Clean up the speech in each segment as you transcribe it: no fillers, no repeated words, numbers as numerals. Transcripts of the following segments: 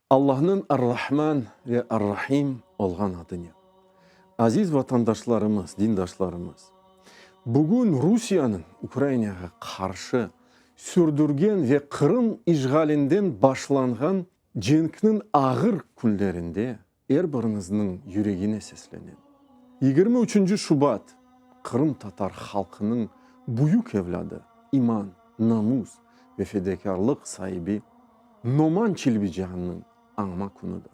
Allah'ın Ar-Rahman ve Ar-Rahim olgan adını. Aziz vatandaşlarımız, dindaşlarımız, bugün Rusya'nın Ukrayna'ya karşı sürdürgen ve Kırım işgalinden başlangan cenknin ağır günlerinde her birinizin yüreğine seslenen. 23 Şubat Kırım Tatar halkının büyük evladı, iman, namus ve fedakarlık sahibi Noman Çilbican'ın anma konudur.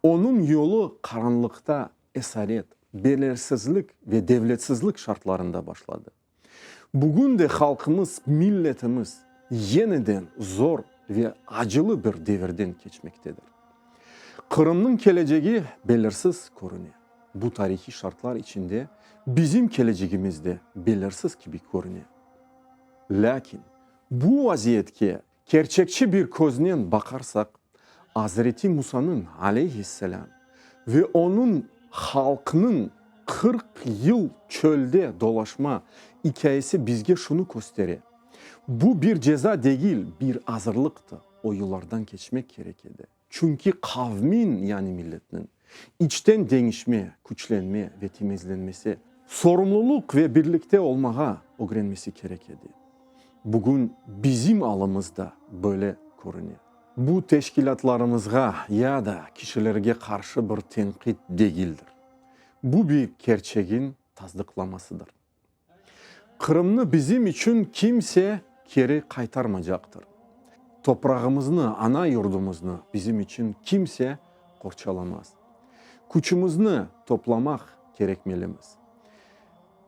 Onun yolu karanlıkta esaret, belirsizlik ve devletsizlik şartlarında başladı. Bugün de halkımız, milletimiz yeniden zor ve acılı bir devirden geçmektedir. Kırım'ın geleceği belirsiz görünüyor. Bu tarihi şartlar içinde bizim geleceğimiz de belirsiz gibi görünüyor. Lakin bu vaziyetke gerçekçi bir gözden bakarsak, Hazreti Musa'nın aleyhisselam ve onun halkının 40 yıl çölde dolaşma hikayesi bizge şunu gösteriyor. Bu bir ceza değil, bir hazırlıktı. O yıllardan geçmek gerekirdi. Çünkü kavmin yani milletinin içten değişme, güçlenme ve temizlenmesi, sorumluluk ve birlikte olmaya öğrenmesi gerekirdi. Bugün bizim alımızda böyle görünüyor. Bu teşkilatlarımızga ya da kişilerge karşı bir tenkit değildir. Bu bir gerçeğin tasdiklamasıdır. Kırım'ı bizim için kimse geri kaytarmayacaktır. Toprağımızı, ana yurdumuzu bizim için kimse korçalamaz. Kuçumuzu toplamak gerekmelimiz.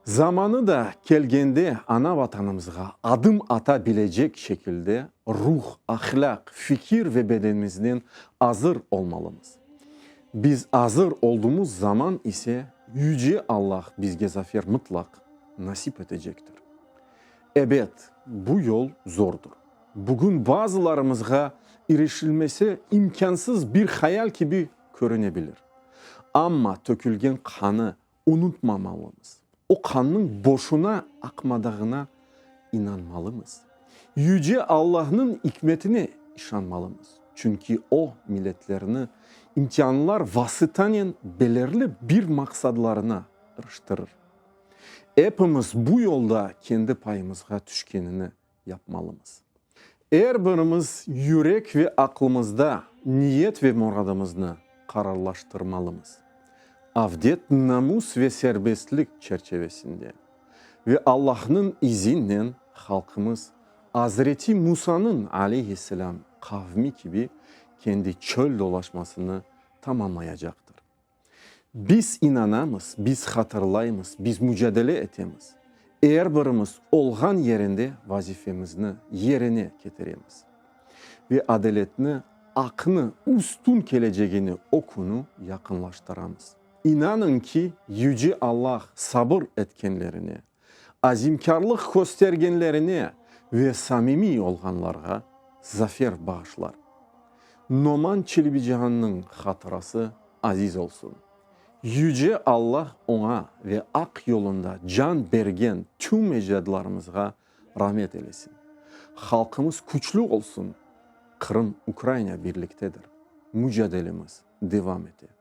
Zamanı da gelgende ana vatanımıza adım atabilecek şekilde ruh, ahlak, fikir ve bedenimizden hazır olmalıyız. Biz hazır olduğumuz zaman ise Yüce Allah bizge zafer mutlak nasip edecektir. Evet, bu yol zordur. Bugün bazılarımızga erişilmesi imkansız bir hayal gibi görünebilir. Ama tökülgen kanı unutmamalıyız. O kanın boşuna akmadığına inanmalıyız. Yüce Allah'ın hikmetine inanmalıyız. Çünkü o milletlerini imkanlar vasıtanın belirli bir maksadlarına eriştirir. Hepimiz bu yolda kendi payımızga düşkenini yapmalıyız. Eğer birimiz yürek ve aklımızda niyet ve muradımızı kararlaştırmalıyız. Avdet, namus ve serbestlik çerçevesinde ve Allah'ın izinle halkımız Hazreti Musa'nın aleyhisselam kavmi gibi kendi çöl dolaşmasını tamamlayacaktır. Biz inanamız, biz hatırlayımız, biz mücadele etemiz. Eğer birimiz olgan yerinde vazifemizni yerine getiremiz. Ve adaletini, akını, üstün geleceğini okunu yakınlaştıramız. İnanın ki Yüce Allah sabır etkenlerini, azimkarlık göstergenlerini ve samimi olganlarga zafer bağışlar. Noman Çilbican'ın hatırası aziz olsun. Yüce Allah ona ve ak yolunda can bergen tüm ecdadlarımızga rahmet eylesin. Halkımız güçlü olsun. Kırım, Ukrayna birliktedir. Mücadelemiz devam eder.